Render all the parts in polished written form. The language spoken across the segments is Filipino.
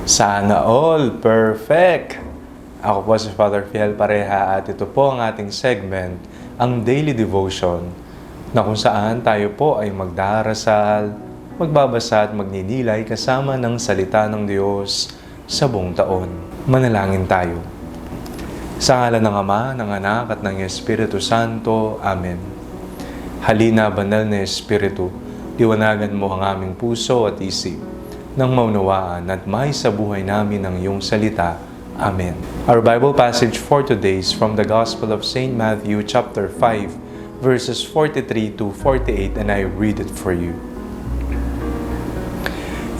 Sana all perfect! Ako po si Father Fiel Pareha at ito po ang ating segment, ang Daily Devotion, na kung saan tayo po ay magdarasal, magbabasa at magninilay kasama ng salita ng Diyos sa buong taon. Manalangin tayo. Sa ngalan ng Ama, ng Anak at ng Espiritu Santo. Amen. Halina, banal na Espiritu, liwanagan mo ang aming puso at isip, nang maunawaan at may sa buhay namin ang iyong salita. Amen. Our Bible passage for today is from the Gospel of St. Matthew chapter 5, verses 43 to 48, and I read it for you.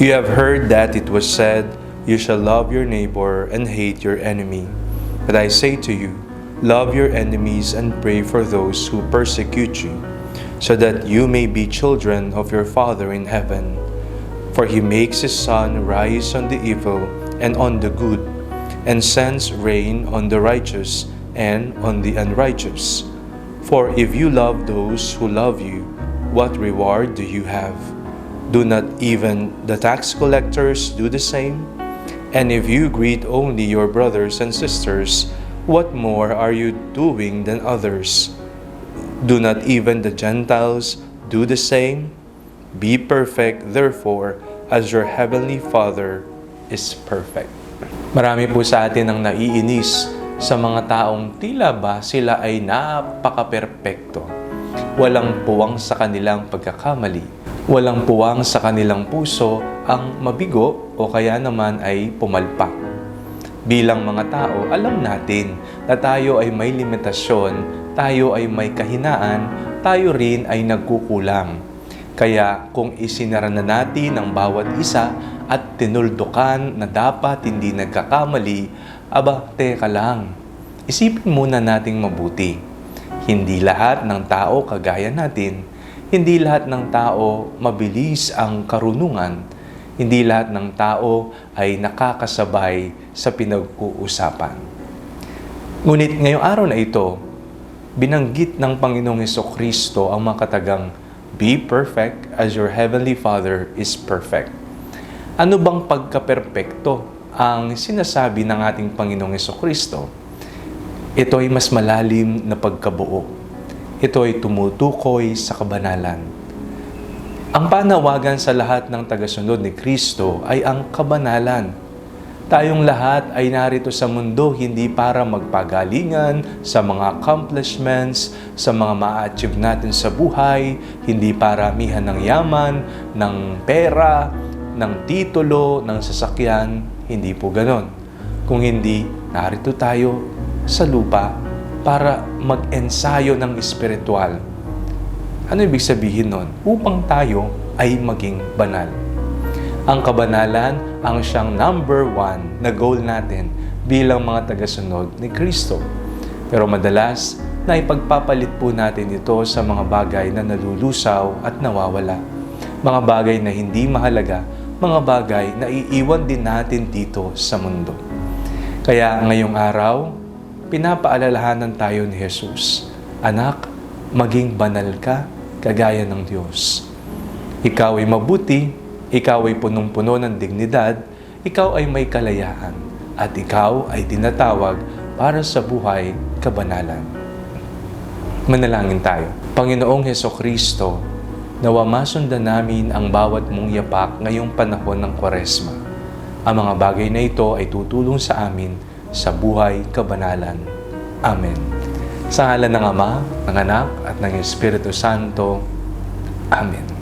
You have heard that it was said, "You shall love your neighbor and hate your enemy." But I say to you, love your enemies and pray for those who persecute you, so that you may be children of your Father in heaven. For he makes his sun rise on the evil and on the good, and sends rain on the righteous and on the unrighteous. For if you love those who love you, what reward do you have? Do not even the tax collectors do the same? And if you greet only your brothers and sisters, what more are you doing than others? Do not even the Gentiles do the same? Be perfect, therefore, as your heavenly Father is perfect. Marami po sa atin ang naiinis sa mga taong tila ba sila ay napaka-perpekto. Walang puwang sa kanilang pagkakamali. Walang puwang sa kanilang puso ang mabigo o kaya naman ay pumalpak. Bilang mga tao, alam natin na tayo ay may limitasyon, tayo ay may kahinaan, tayo rin ay nagkukulang. Kaya kung isinara na natin ang bawat isa at tinuldukan na dapat hindi nagkakamali, teka lang. Isipin muna nating mabuti. Hindi lahat ng tao kagaya natin. Hindi lahat ng tao mabilis ang karunungan. Hindi lahat ng tao ay nakakasabay sa pinag-uusapan. Ngunit ngayong araw na ito, binanggit ng Panginoong Hesukristo ang mga katagang, "Be perfect as your heavenly Father is perfect." Ano bang pagka-perpekto ang sinasabi ng ating Panginoong Hesukristo? Ito ay mas malalim na pagkabuo. Ito ay tumutukoy sa kabanalan. Ang panawagan sa lahat ng tagasunod ni Kristo ay ang kabanalan. Tayong lahat ay narito sa mundo hindi para magpagalingan sa mga accomplishments, sa mga ma-achieve natin sa buhay, hindi para mihan ng yaman, ng pera, ng titulo, ng sasakyan, hindi po ganon. Kung hindi, narito tayo sa lupa para mag-ensayo ng espiritual. Ano ibig sabihin nun? Upang tayo ay maging banal. Ang kabanalan ang siyang number 1 na goal natin bilang mga tagasunod ni Kristo. Pero madalas, naipagpapalit po natin ito sa mga bagay na nalulusaw at nawawala. Mga bagay na hindi mahalaga, mga bagay na iiwan din natin dito sa mundo. Kaya ngayong araw, pinapaalalahanan tayo ni Jesus, "Anak, maging banal ka kagaya ng Diyos. Ikaw ay mabuti, ikaw ay punong-puno ng dignidad, ikaw ay may kalayaan, at ikaw ay tinatawag para sa buhay kabanalan." Manalangin tayo. Panginoong Hesukristo, nawa masundan namin ang bawat mong yapak ngayong panahon ng Kwaresma. Ang mga bagay na ito ay tutulong sa amin sa buhay kabanalan. Amen. Sa ngalan ng Ama, ng Anak, at ng Espiritu Santo. Amen.